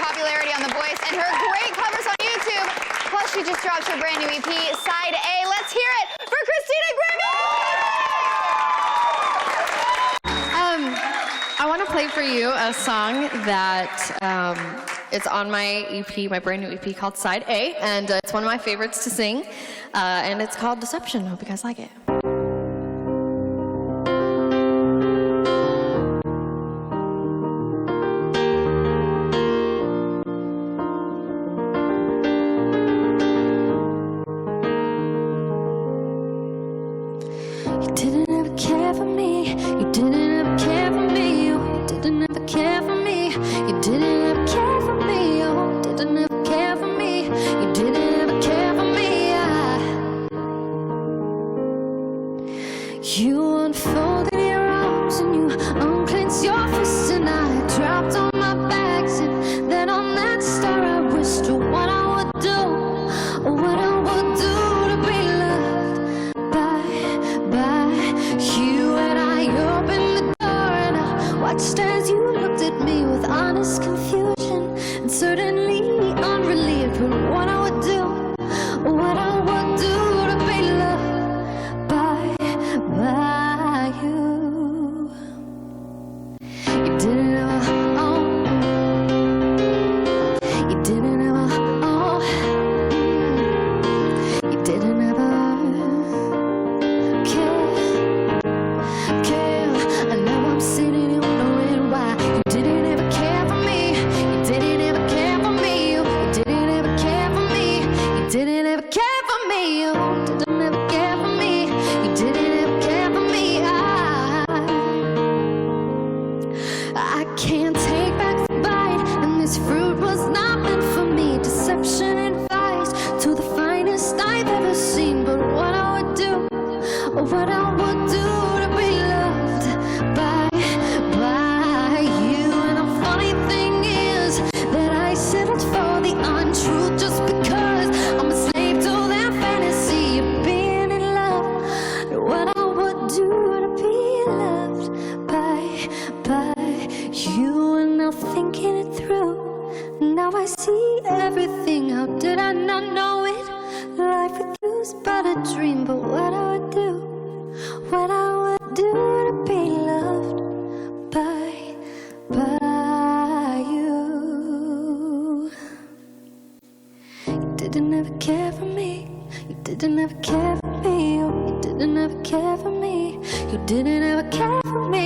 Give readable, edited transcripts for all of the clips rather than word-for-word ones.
popularity on The Voice and her great covers on YouTube. Plus, she just dropped her brand new EP, Side A. Let's hear it for Christina Grimmie! I want to play for you a song that it's on my EP, my brand new EP called Side A, and it's one of my favorites to sing, and it's called Deception. Hope you guys like it. You didn't ever care for me. You didn't ever care for me. You didn't ever care for me. You didn't ever care for me. You didn't ever care for me. You didn't ever care for me. You unfolded your arms and you unclenched your fists, and I dropped on my bags, and then on that star I wished what I would do, what I would do to be loved by you. And I opened the door and I watched as you looked at me with honest confusion and certainly unrelieved. But what I would do, what I would do to be loved by you. You didn't ever, you didn't ever, you didn't ever care. And now I'm sitting here wondering why you didn't ever care for me. You didn't ever care for me. You didn't ever care for me. You didn't ever care for me. You didn't ever care for me. You didn't ever care for me. I can't take back the bite, and this fruit was not meant for me. Deception and vice to the finest I've ever seen. But what I would do, what I would do to be loved by you. And the funny thing is that I settled for the untruth just because I'm a slave to that fantasy of being in love. What I would do to be loved by you. And now thinking it through, now I see everything. How did I not know it? Life with you's but a dream. But what I would do, what I would do to be loved by you. You didn't ever care for me. You didn't ever care for me. You didn't ever care for me. You didn't ever care for me.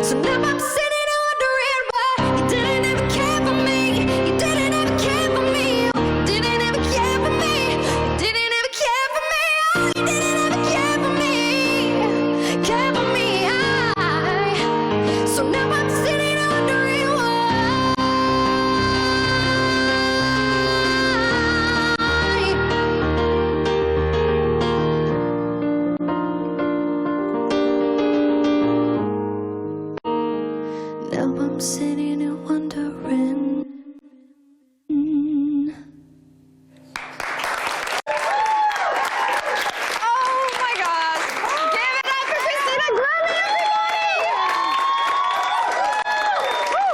So now I'm sitting wondering why you didn't ever care for me. You didn't ever care for me. You didn't ever care for me. You didn't ever care for me. Oh, you didn't ever care for me. Care for me. So now I'm sitting wondering why. Now I'm sitting here wondering. Oh my gosh! Give it up for Christina Grimmie, everybody! Woo.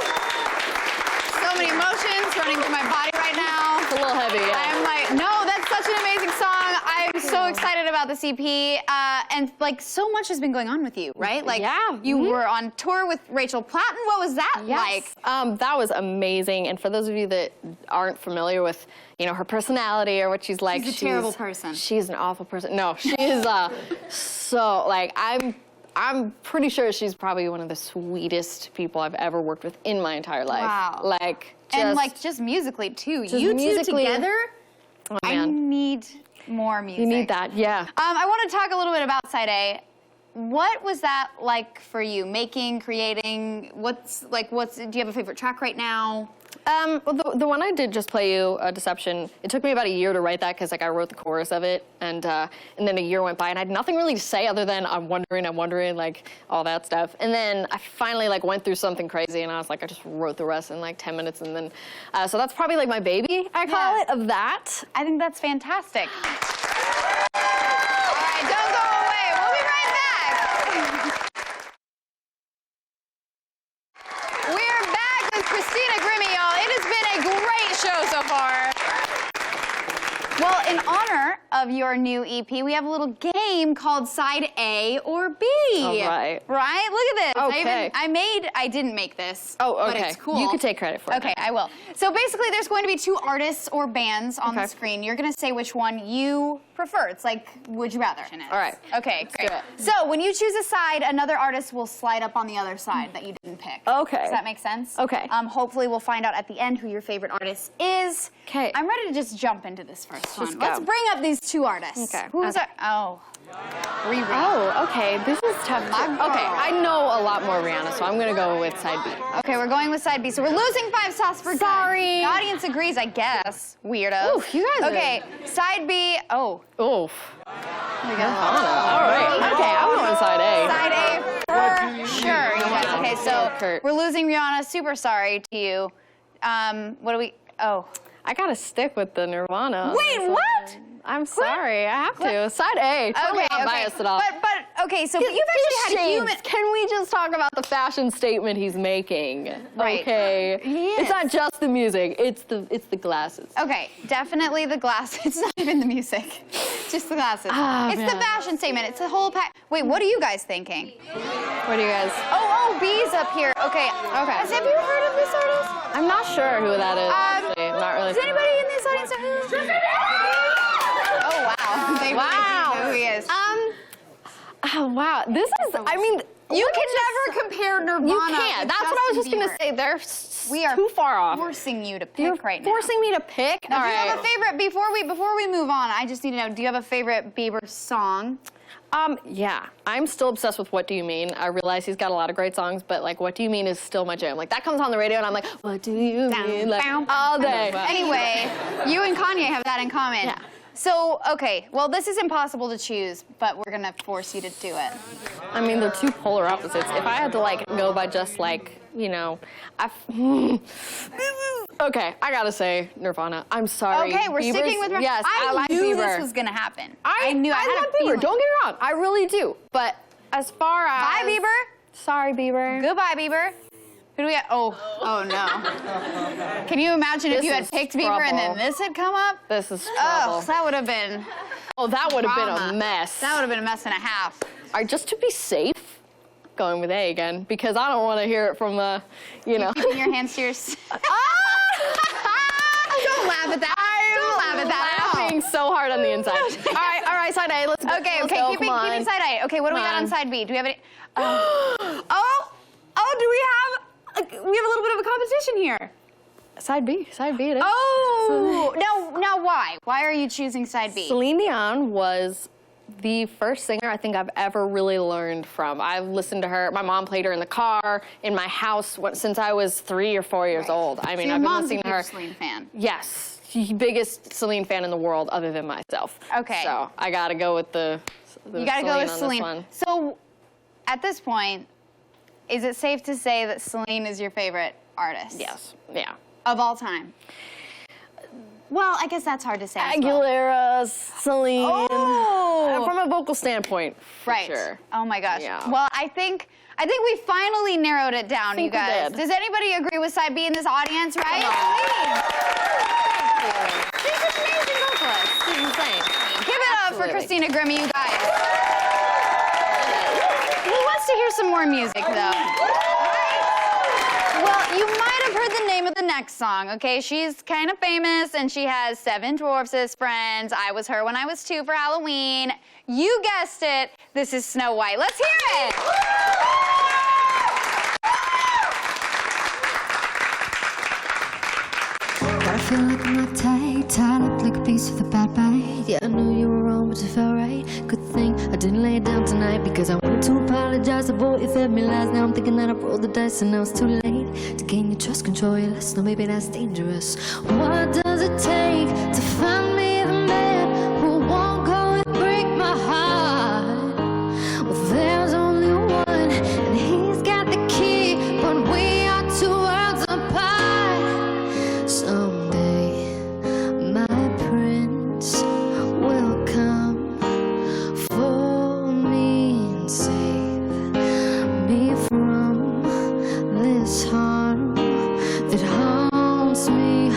So many emotions running through my body right now. It's a little heavy, yeah. I'm like, no, that's such an amazing song. I'm so excited about this EP, and like so much has been going on with you, right? Like, Yeah. you were on tour with Rachel Platten. What was that like? That was amazing. And for those of you that aren't familiar with, her personality or what she's like, She's a terrible person. She's an awful person. No, she is so like I'm pretty sure she's probably one of the sweetest people I've ever worked with in my entire life. Wow. Like Just musically too. just You two musically- together. Oh, I man. need more music. You need that, yeah. I want to talk a little bit about Side A. What was that like for you? Making, creating, do you have a favorite track right now? Well, the one I did just play you, Deception, it took me about a year to write that because I wrote the chorus of it, and then a year went by and I had nothing really to say other than I'm wondering, like all that stuff. And then I finally went through something crazy and I was like, I just wrote the rest in 10 minutes, and then so that's probably my baby, I call it, of that. I think that's fantastic. in honor of your new EP, we have a little game called Side A or B. All right. Right? Look at this. Okay. I didn't make this. Oh, okay. But it's cool. You can take credit for it. Okay, I will. So basically, there's going to be 2 artists or bands on the screen. You're going to say which one you prefer. It's like, would you rather? All right. Okay, great. do it. So when you choose a side, another artist will slide up on the other side that you didn't pick. Okay. Does that make sense? Okay. Hopefully, we'll find out at the end who your favorite artist is. Okay. I'm ready to just jump into this first one. Just Let's go. bring up these 2 artists. Okay. Who's Okay. Oh. Riri. Oh, okay. This is tough. Okay, I know a lot more Rihanna, so I'm gonna go with side B. Okay, we're going with side B. So we're losing 5 sauce for good. Sorry. The audience agrees, I guess. Weirdos. Oof, you guys are- Okay, side B. Oh. Oof. Here we go. All right. Okay, I'm going side A. Side A for sure, you guys. Okay, so Kurt. we're losing Rihanna. Super sorry to you. What do we? Oh. I gotta stick with the Nirvana. Wait, what? I'm sorry, I have to. Side A. Totally not biased at all. But okay, so you've actually had human. Can we just talk about the fashion statement he's making? Right. Okay. He is. It's not just the music. It's the glasses. Okay, definitely the glasses. It's not even the music. It's just the glasses. Ah, it's the man. fashion statement. It's the whole pack. Wait, what are you guys thinking? What do you guys? Oh, B's up here. Okay. Okay. Have you heard of this artist? I'm not sure who that is. Actually. Not really. Does anybody in this audience know who? Oh wow. They Wow. really know who he is. Oh, wow. This is. I mean, You can never compare Nirvana. You can't. with That's what I was just Justin gonna Bieber. say. They're We are too far off. forcing you to pick You're right now. forcing me to pick. Now, All do you right. have a favorite before we move on? I just need to know. Do you have a favorite Bieber song? Yeah, I'm still obsessed with What Do You Mean. I realize he's got a lot of great songs, but like What Do You Mean is still my jam. Like that comes on the radio and I'm like, what do you mean? Like all day. Anyway, you and Kanye have that in common. Yeah. So, okay, well, this is impossible to choose, but we're gonna force you to do it. I mean, they're two polar opposites. If I had to like go by just like, you know, okay, I gotta say Nirvana. I'm sorry. Okay, we're sticking with. Yes, I like knew Bieber. this was gonna happen. I knew. I had love a Bieber. feeling. Don't get me wrong. I really do. But as far as Bye, Bieber. Sorry, Bieber. Goodbye, Bieber. Who do we have? Oh no. Can you imagine if This you had is picked Bieber and then trouble. this had come up? This is Oh, trouble. that would have been Oh, that would have been drama. a mess. That would have been a mess and a half. All right, just to be safe, going with A again because I don't want to hear it from the, you know. Keeping your hands to your. Don't laugh at that. Don't laugh at that at all. Laughing so hard on the inside. all right, side A. Let's go. Okay, let's okay, go, keeping come on. side A. Okay, what do we got Come on on. side B? Do we have any? Do we have? We have a little bit of a competition here. Side B it is. Oh, now why? Why are you choosing side B? Celine Dion was the first singer I think I've ever really learned from. I've listened to her. My mom played her in the car, in my house since I was 3 or 4 years old. I mean, Your I've been mom's listening a to her. huge Celine fan. Yes, biggest Celine fan in the world other than myself. Okay. So I gotta go with the You gotta go with on this Celine. one. So, at this point, is it safe to say that Celine is your favorite artist? Yes. Yeah. Of all time? Well, I guess that's hard to say. as well. Aguilera, Celine. Oh! From a vocal standpoint, for Right. sure. Oh my gosh. Yeah. Well, I think we finally narrowed it down, think you we guys. did. Does anybody agree with side B in this audience, right? She's an amazing vocalist. This is insane. Give it up for Absolutely. Christina Grimmie, you guys. Who wants to hear some more music, though? Well, you might have heard the name of the next song, okay? She's kind of famous, and she has 7 dwarfs as friends. I was her when I was 2 for Halloween. You guessed it. This is Snow White. Let's hear it. But I feel like I'm not tied up like a piece of the bad bite. Yeah, I knew you were wrong, but you felt right. Good thing I didn't lay it down tonight because I wanted to apologize. The boy, you fed me lies. Now I'm thinking that I rolled the dice and now it's too late to gain your trust, control your lust. No, maybe that's dangerous. What does it take to find me the man who won't go and break my heart? Well, there's only one, and he's got the key, but we are 2 worlds apart. Someday, my prince will come for me and save me from this harm that haunts me.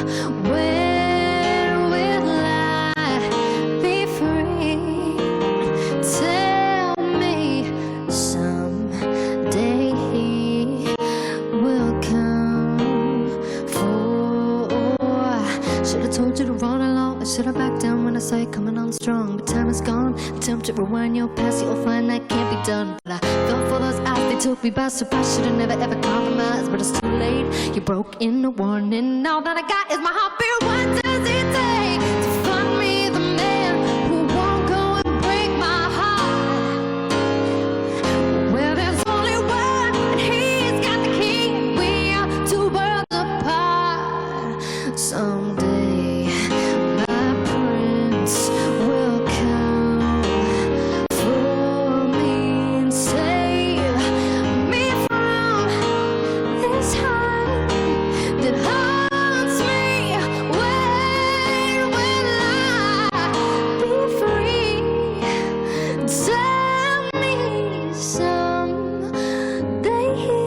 Where will I to rewind your past, you'll find that can't be done. But I fell for those eyes, they took me by surprise. Should've never ever compromised, but it's too late. You broke in the warning. All that I got is my heartbeat. What does it take to find me the man who won't go and break my heart? Well, there's only one, and he's got the key. We are two worlds apart. Someday my prince will come for me and save me from this heart that haunts me. When will I be free? Tell me someday he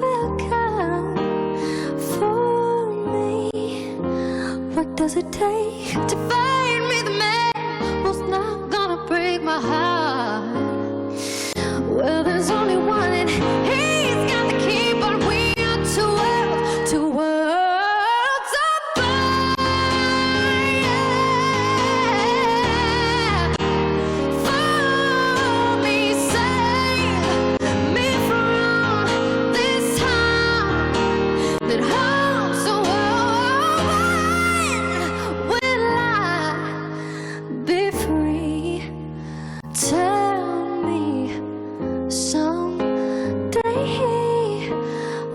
will come for me. What does it take to find me the man who's not gonna break my heart? Well, there's only one, and he's got the key, but we are two worlds apart. For me, save me from this heart that haunts the world. When will I be free? Tell me someday he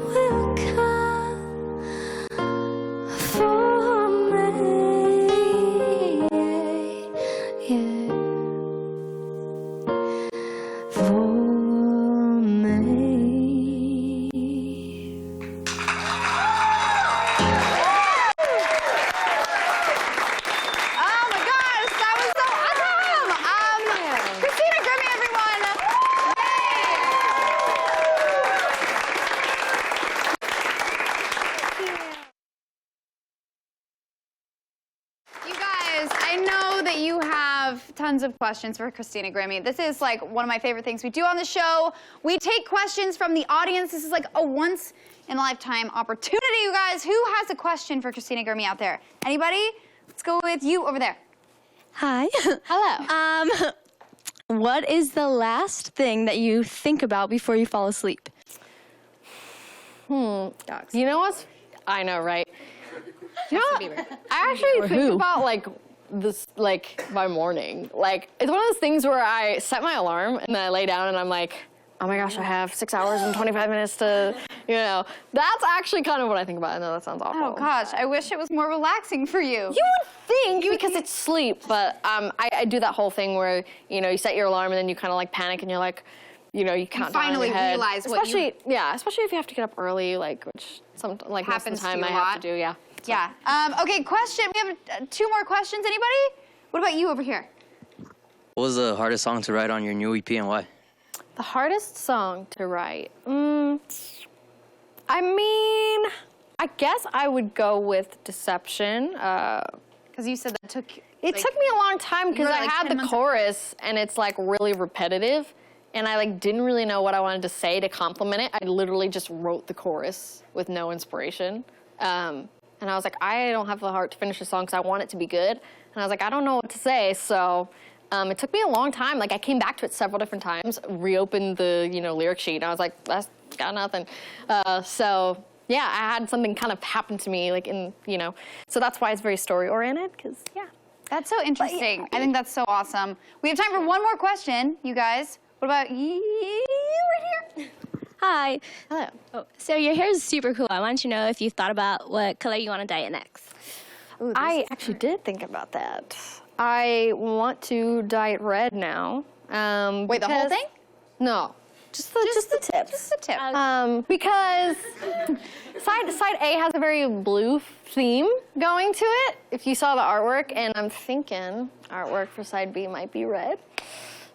will come for me. Yeah. For me. Oh my gosh, that was so awesome! Christina Grimmie, everyone! Yay! You guys, I know that you have tons of questions for Christina Grimmie. This is like one of my favorite things we do on the show. We take questions from the audience. This is like a once-in-a-lifetime opportunity, you guys. Who has a question for Christina Grimmie out there? Anybody? Let's go with you over there. Hi. Hello. What is the last thing that you think about before you fall asleep? Dogs. You know what's? I know, right? You know what? I actually think about like this, like my morning. Like it's one of those things where I set my alarm and then I lay down and I'm like, oh my gosh, I have 6 hours and 25 minutes to, you know. That's actually kind of what I think about. I know that sounds awful. Oh gosh, I wish it was more relaxing for you. You would think because it's sleep, but I do that whole thing where, you know, you set your alarm and then you kind of like panic and you're like, you know, you count down in finally your head. realize what you- especially if you have to get up early, like, which some like most of Happens the to time you a I have lot. to do, yeah. Yeah. Okay, question. We have 2 more questions. Anybody? What about you over here? What was the hardest song to write on your new EP and why? The hardest song to write. I mean, I guess I would go with Deception. Because you said that took. It took me a long time because were, I like, had 10 the months- chorus and it's like really repetitive, and I like didn't really know what I wanted to say to compliment it. I literally just wrote the chorus with no inspiration. And I was like, I don't have the heart to finish the song because I want it to be good. And I was like, I don't know what to say. So it took me a long time. Like I came back to it several different times, reopened the lyric sheet, and I was like, that's got nothing. So yeah, I had something kind of happen to me, like in so that's why it's very story oriented. Because yeah, That's so interesting. I think that's so awesome. We have time for one more question, you guys. What about you right here? Hi. hello. Oh, so your hair is super cool. I want to know if you thought about what color you want to dye it next. I actually did think about that. I want to dye it red now. Wait, the whole because- thing? No, just the tips. Just the tip. Because side A has a very blue theme going to it, if you saw the artwork, and I'm thinking artwork for side B might be red.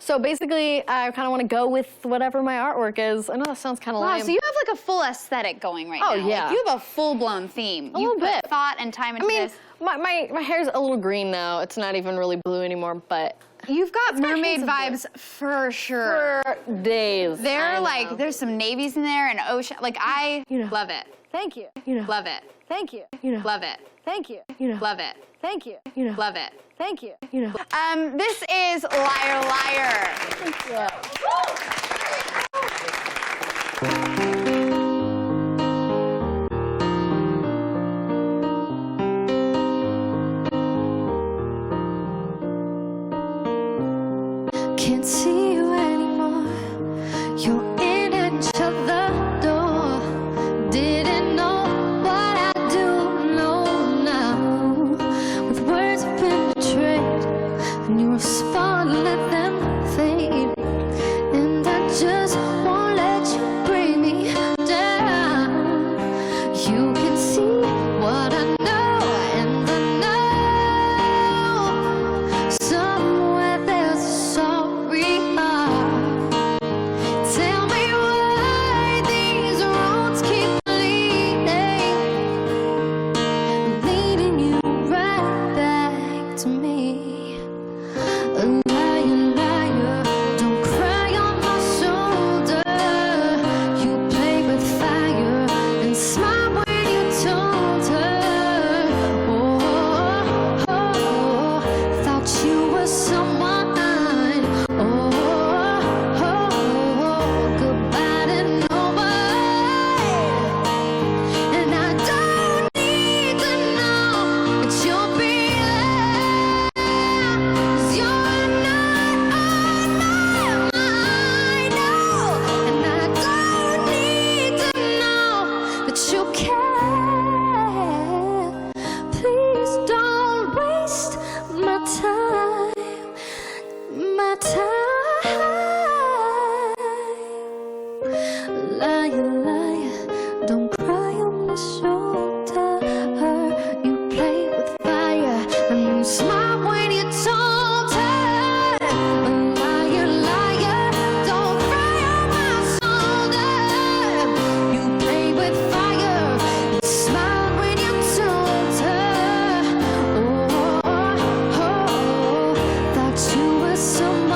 So basically, I kind of want to go with whatever my artwork is. I know that sounds kind of Wow, lame. so you have like a full aesthetic going right Oh, now. yeah. Like, you have a full-blown theme. A you little put bit. thought and time into I mean, this. my hair's a little green now. It's not even really blue anymore, but You've got mermaid hints of vibes for sure. For days. They're I like, know. there's some navies in there and ocean. Like, I love it. Thank you. Love it. Thank you. Love it. Thank you. Love it. Thank you. Love it. Thank you. This is Liar Liar. Can't see you anymore. You're in and shut the door. Didn't know what I do know now. With words have been betrayed, and you respond, let them fade. And I just won't let you bring me down. You can see what I know, and I know somewhere there's a sorry heart. Tell me why these roads keep leading you right back to me. A liar, liar, don't cry on my shoulder. You play with fire and smile when you told her. Thought you were someone. Goodbye to no one. And I don't need to know that you'll be there, 'cause you're not on my mind, no. And I don't need to know that you care. Please don't waste my time, my time. Liar, liar, don't cry on my shoulder. You play with fire and you smile when you told her. Liar, liar, don't cry on my shoulder. You play with fire and smile when you told her. Thought you were someone.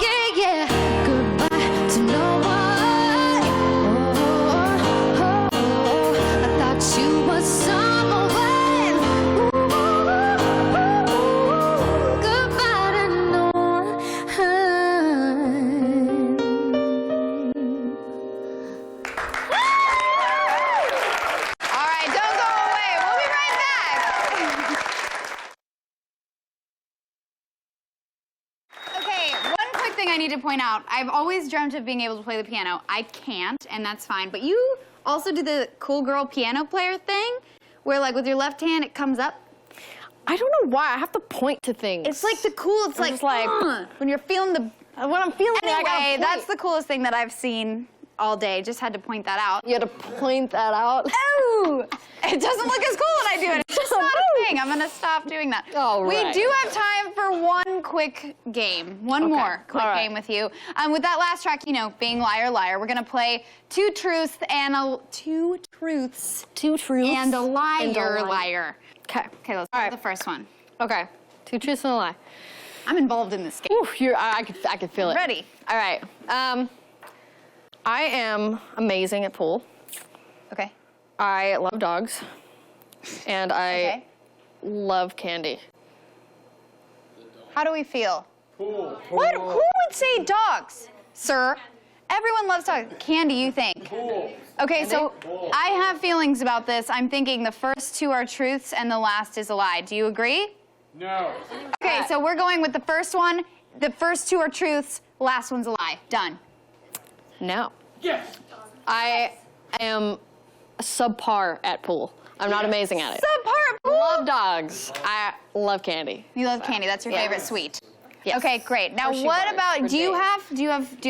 Yeah, yeah. Goodbye to no one. I thought you were someone. Goodbye to no one. All right, don't go away. We'll be right back. Okay, one quick thing I need to point out. I've always dreamt of being able to play the piano. I can't, and that's fine. But you also do the cool girl piano player thing, where like with your left hand it comes up. I don't know why. I have to point to things. It's like the cool. It's I'm like, just like, when you're feeling the. when I'm feeling it, I gotta Anyway, point. that's the coolest thing that I've seen all day. Just had to point that out. You had to point that out. Oh, it doesn't look as cool when I do it. It's just not a thing. I'm gonna stop doing that. All We right. do have time for one quick game. One more quick All right. game with you. With that last track, you know, being liar liar, we're gonna play two truths and a Two truths and a liar and a lie. liar. Okay. Okay, let's All do right. the first one. Okay. Two truths and a lie. I'm involved in this game. Ooh, I could feel it. Ready? All right. I am amazing at pool. Okay. I love dogs, and I Okay. love candy. How do we feel? What? Who would say dogs, sir? Everyone loves dogs. Candy, you think? Okay, so I have feelings about this. I'm thinking the first two are truths and the last is a lie. Do you agree? No. Okay, so we're going with the first one. The first two are truths. Last one's a lie. Done. No. Yes. I am subpar at pool. I'm not amazing at it. Subpar pool. Love dogs. I love candy. You love candy. That's your favorite sweet. Yes. Okay, great. Now, Hershey what bars about? for Do you days. have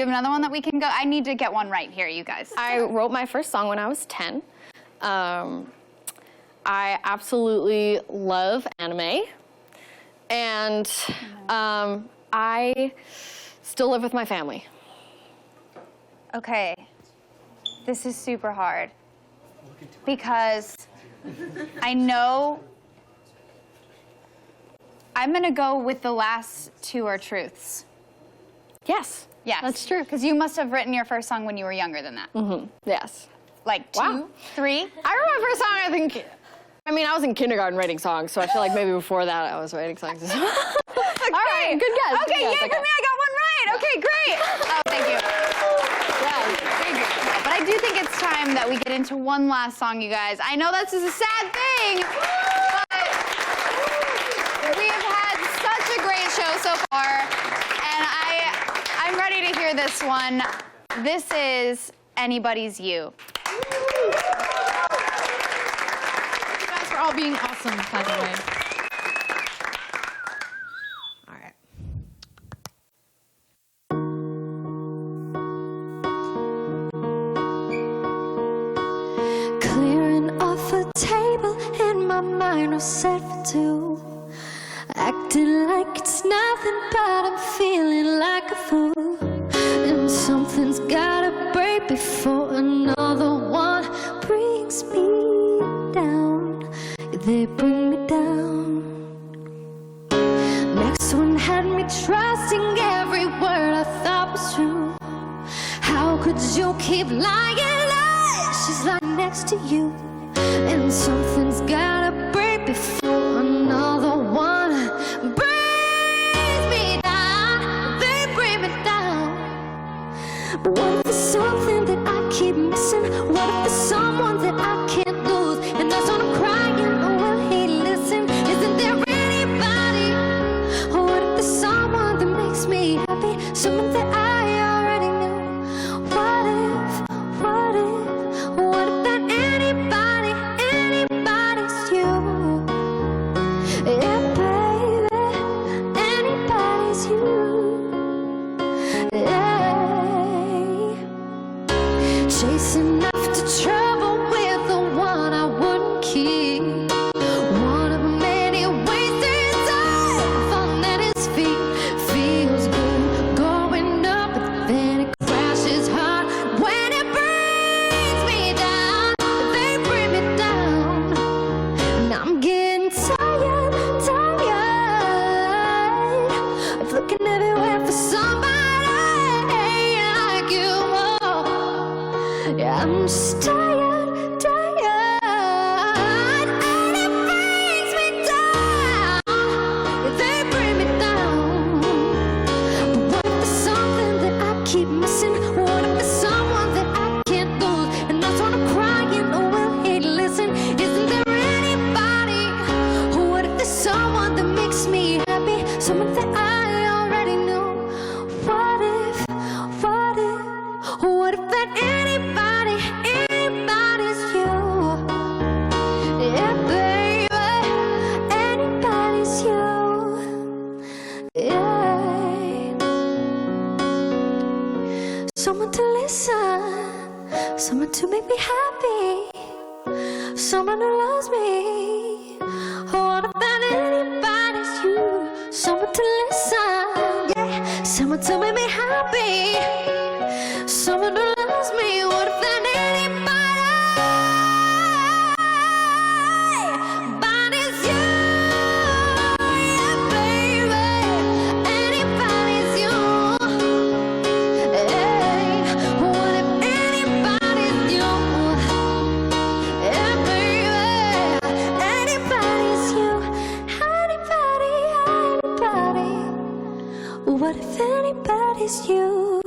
another one that we can go? I need to get one right here, you guys. I wrote my first song when I was 10. I absolutely love anime. And I still live with my family. Okay, this is super hard because I know I'm gonna go with the last two are truths. Yes. Yes. That's true. Because you must have written your first song when you were younger than that. Mm-hmm. Yes. Like 2, Wow. 3? I wrote my first song, I was in kindergarten writing songs, so I feel like maybe before that I was writing songs as well. Okay. All right, good guess. Okay, good yay guess. for me, I got one right. Okay, great. Oh, thank you. Yeah. But I do think it's time that we get into one last song, you guys. I know this is a sad thing, but we have had such a great show so far, and I'm ready to hear this one. This is Anybody's You. You guys for all being awesome, by the way. All right. Clearing off a table and my mind was set for two. Acting like it's nothing, but I'm feeling like a fool. And something's gotta break before another one brings me down. They bring me down. Next one had me trusting every word I thought was true. How could you keep lying? She's lying next to you. And something's gotta break before another one brings me down. They bring me down. But what if there's something that I keep missing? What if there's someone that I can't lose? And that's when I'm crying, oh, will he listen? Isn't there anybody? Or what if there's someone that makes me happy? Someone that I already knew. What if that anybody's you? Yeah, baby, anybody's you. Yeah. Chasing after trouble with the one I wouldn't keep. One of many wasted time falling at his feet. Feels good going up, but then it crashes hard when it brings me down. They bring me down. And I'm getting tired of looking everywhere for somebody like you. Yeah, I'm just tired, and it brings me down. They bring me down. But what if there's something that I keep missing? What if there's someone that I can't lose? And that's when I'm crying, oh, will he listen? Isn't there anybody? What if there's someone that makes me happy? Someone that I already knew. What if that anybody's you? Yeah, baby, anybody's you. Yeah. Someone to listen, someone to make me happy, someone who loves me. What if that anybody's you? Someone to listen, yeah, someone to make me happy, someone who loves me. What if that anybody's you? Yeah, baby, anybody's you. Hey, what if anybody's you? Yeah, baby, anybody's you. Anybody. What if anybody's you?